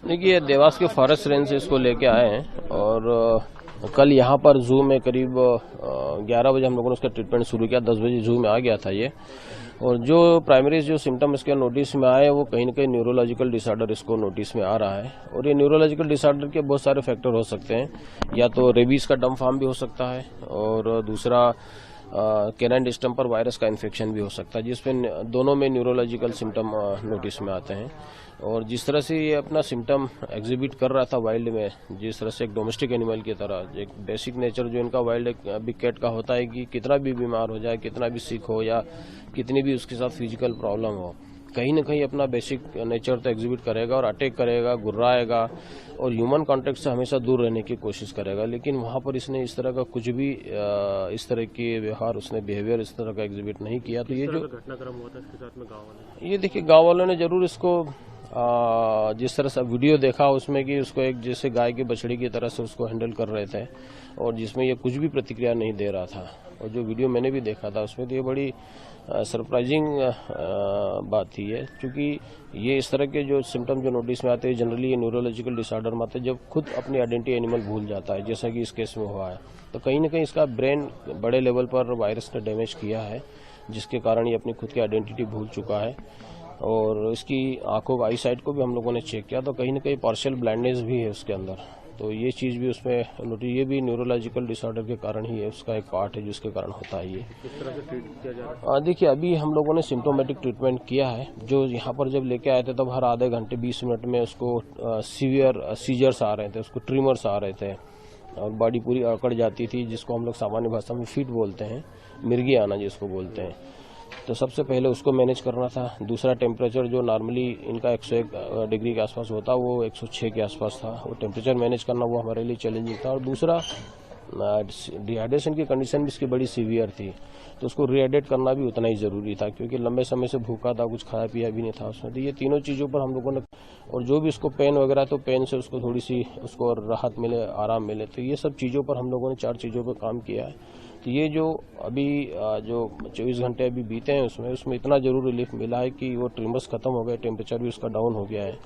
देखिए, देवास के forest range से इसको लेके आए हैं और कल यहाँ पर जू में करीब 11 बजे हम लोगों ने उसका ट्रीटमेंट शुरू किया। 10 बजे जू में आ गया था ये। और जो प्राइमरी जो सिम्टम इसके नोटिस में आए वो कहीं न कहीं न्यूरोलॉजिकल डिसऑर्डर इसको नोटिस में आ रहा है। और ये न्यूरोलॉजिकल डिसऑर्डर के बहुत सारे फैक्टर हो सकते हैं। या तो रेबीज का डम फॉर्म भी हो सकता है और दूसरा कैनाइन डिस्टेम्पर वायरस का इन्फेक्शन भी हो सकता है, जिसमें दोनों में न्यूरोलॉजिकल सिम्टम नोटिस में आते हैं। और जिस तरह से ये अपना सिम्टम एग्जिबिट कर रहा था वाइल्ड में, जिस तरह से एक डोमेस्टिक एनिमल की तरह, एक बेसिक नेचर जो इनका वाइल्ड बिग कैट का होता है कि कितना भी बीमार हो जाए, कितना भी सिक हो या कितनी भी उसके साथ फिजिकल प्रॉब्लम हो, कहीं न कहीं अपना बेसिक नेचर तो एग्जिबिट करेगा और अटैक करेगा, गुर्राएगा और ह्यूमन कॉन्टेक्ट से हमेशा दूर रहने की कोशिश करेगा। लेकिन वहाँ पर इसने इस तरह का कुछ भी इस तरह के व्यवहार, उसने बिहेवियर इस तरह का एग्जिबिट नहीं किया। तो ये जो घटनाक्रम हुआ था इसके साथ में गाँव वाले, ये देखिए गाँव वालों ने जरूर इसको जिस तरह से वीडियो देखा उसमें कि उसको एक जैसे गाय की बछड़ी की तरह से उसको हैंडल कर रहे थे और जिसमें ये कुछ भी प्रतिक्रिया नहीं दे रहा था। और जो वीडियो मैंने भी देखा था उसमें तो ये बड़ी सरप्राइजिंग बात थी है, क्योंकि ये इस तरह के जो सिम्टम जो नोटिस में आते हैं जनरली ये न्यूरोलॉजिकल डिसऑर्डर में आते हैं जब खुद अपनी आइडेंटिटी एनिमल भूल जाता है, जैसा कि इस केस में हुआ है। तो कहीं न कहीं इसका ब्रेन बड़े लेवल पर वायरस ने डैमेज किया है, जिसके कारण ये अपनी खुद की आइडेंटिटी भूल चुका है। और इसकी आंखों का आई साइट को भी हम लोगों ने चेक किया तो कहीं न कहीं पार्शियल ब्लाइंडनेस भी है उसके अंदर। तो ये चीज़ भी उसमें नोटिस, ये भी न्यूरोलॉजिकल डिसऑर्डर के कारण ही है, उसका एक पार्ट है जिसके कारण होता है ये। किस तरह से ट्रीट किया जा रहा है? देखिए, अभी हम लोगों ने सिम्टोमेटिक ट्रीटमेंट किया है। जो यहाँ पर जब लेके आए थे तब हर आधे घंटे 20 मिनट में उसको सीवियर सीजर्स आ रहे थे, उसको ट्रिमर्स आ रहे थे और बॉडी पूरी अकड़ जाती थी, जिसको हम लोग सामान्य भाषा में फिट बोलते हैं, मिर्गी आना जिसको बोलते हैं। तो सबसे पहले उसको मैनेज करना था। दूसरा, टेम्परेचर जो नॉर्मली इनका 101 डिग्री के आसपास होता वो 106 के आसपास था। वो टेम्परेचर मैनेज करना वो हमारे लिए चैलेंजिंग था। और दूसरा, डिहाइड्रेशन की कंडीशन भी इसकी बड़ी सीवियर थी, तो उसको रिहाइड्रेट करना भी उतना ही जरूरी था, क्योंकि लंबे समय से भूखा था, कुछ खाया पिया भी नहीं था उसमें। तो ये तीनों चीज़ों पर हम लोगों ने, और जो भी उसको पेन वगैरह, तो पेन से उसको थोड़ी सी उसको राहत मिले, आराम मिले, तो ये सब चीज़ों पर हम लोगों ने 4 चीज़ों पर काम किया है। तो ये जो अभी जो 24 घंटे अभी बीते हैं उसमें इतना जरूर रिलीफ मिला है कि वो ट्रिमर्स खत्म हो गए, टेम्परेचर भी उसका डाउन हो गया है।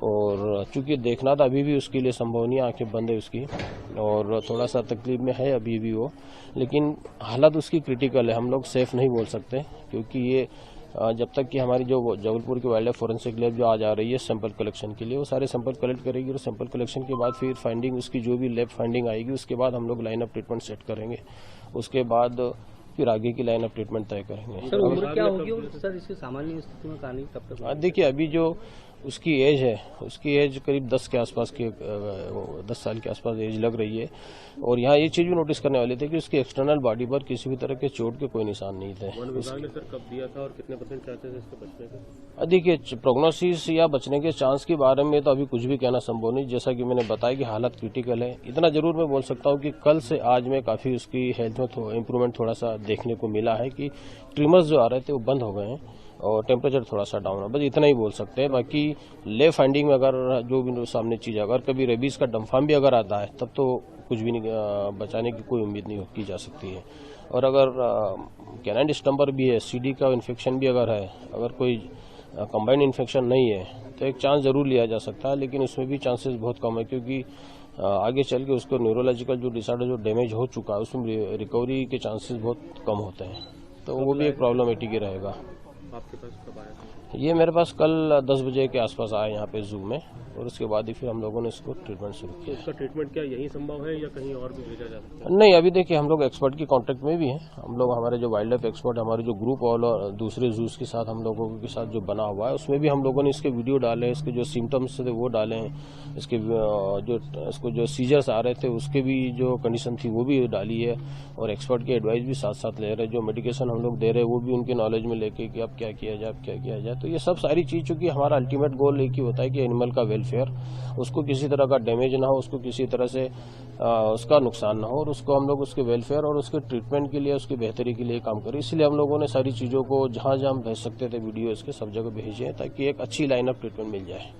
और चूंकि देखना था अभी भी उसके लिए संभव नहीं, आंखें बंद है उसकी और थोड़ा सा तकलीफ में है अभी भी वो, लेकिन हालत उसकी क्रिटिकल है। हम लोग सेफ नहीं बोल सकते, क्योंकि ये जब तक कि हमारी जो जबलपुर की वाइल्ड लाइफ फोरेंसिक लैब जो आज आ रही है सैंपल कलेक्शन के लिए, वो सारे सैंपल कलेक्ट करेगी और सैंपल कलेक्शन के बाद फिर फाइंडिंग उसकी जो भी लैब फाइंडिंग आएगी उसके बाद हम लोग लाइन ऑफ ट्रीटमेंट सेट करेंगे। उसके बाद फिर आगे की लाइन ऑफ ट्रीटमेंट तय करेंगे। सर, उम्र क्या होगी और सर इसकी सामान्य स्थिति में कहानी कब तक? देखिए, अभी जो उसकी एज है, उसकी एज करीब 10 के आसपास की, 10 साल के आसपास एज लग रही है। और यहाँ ये चीज भी नोटिस करने वाली थी कि उसकी एक्सटर्नल बॉडी पर किसी भी तरह के चोट के कोई निशान नहीं थे। वन विभाग ने सर कब दिया था और कितने % चांसेस है इसके बचने के? देखिए, प्रोग्नोसिस या बचने के चांस के बारे में तो अभी कुछ भी कहना संभव नहीं। जैसा कि मैंने बताया कि हालत क्रिटिकल है। इतना जरूर मैं बोल सकता हूँ कि कल से आज में काफी उसकी हेल्थ में इम्प्रूवमेंट थोड़ा सा देखने को मिला है, कि ट्रिमर्स जो आ रहे थे वो बंद हो गए हैं और टेम्परेचर थोड़ा सा डाउन है। बस इतना ही बोल सकते हैं। बाकी ले फाइंडिंग में अगर जो भी सामने चीज, अगर कभी रेबीज का डम्फाम भी अगर आता है तब तो कुछ भी नहीं, बचाने की कोई उम्मीद नहीं की जा सकती है। और अगर कैनाइन डिस्टेम्पर भी है, सीडी का इन्फेक्शन भी अगर है, अगर कोई कंबाइंड इन्फेक्शन नहीं है तो एक चांस जरूर लिया जा सकता है, लेकिन उसमें भी चांसेस बहुत कम है, क्योंकि आगे चल के उसको न्यूरोलॉजिकल जो डिसऑर्डर जो डैमेज हो चुका है उसमें रिकवरी के चांसेस बहुत कम होते हैं। तो वो भी एक प्रॉब्लमेटिक ही रहेगा। आपके पास कब आया था? ये मेरे पास कल 10 बजे के आसपास आया यहाँ पे जू में, और उसके बाद ही फिर हम लोगों ने इसको ट्रीटमेंट शुरू तो किया। इसका ट्रीटमेंट क्या यही संभव है या कहीं और भी भेजा जा सकता है? नहीं, अभी देखिए हम लोग एक्सपर्ट की कांटेक्ट में भी हैं। हम लोग, हमारे जो वाइल्ड लाइफ एक्सपर्ट, हमारे जो ग्रुप और दूसरे जूस के साथ हम लोगों के साथ जो बना हुआ है, उसमें भी हम लोगों ने इसके वीडियो डाले, इसके जो सिम्टम्स थे वो डाले हैं, इसके इसको जो सीजर्स आ रहे थे उसके भी जो कंडीशन थी वो भी डाली है, और एक्सपर्ट की एडवाइस भी साथ साथ ले रहे हैं। जो मेडिकेशन हम लोग दे रहे हैं वो भी उनके नॉलेज में लेके कि अब क्या किया जाए, अब क्या किया जाए। तो ये सब सारी चीज़, चूँकि हमारा अल्टीमेट गोल एक ही होता है कि एनिमल का वेलफेयर, उसको किसी तरह का डैमेज ना हो, उसको किसी तरह से उसका नुकसान ना हो, और उसको हम लोग उसके वेलफेयर और उसके ट्रीटमेंट के लिए, उसकी बेहतरी के लिए काम करें। इसलिए हम लोगों ने सारी चीज़ों को जहाँ जहाँ हम भेज सकते थे वीडियो इसके सब जगह भेजे हैं, ताकि एक अच्छी लाइन ऑफ ट्रीटमेंट मिल जाए।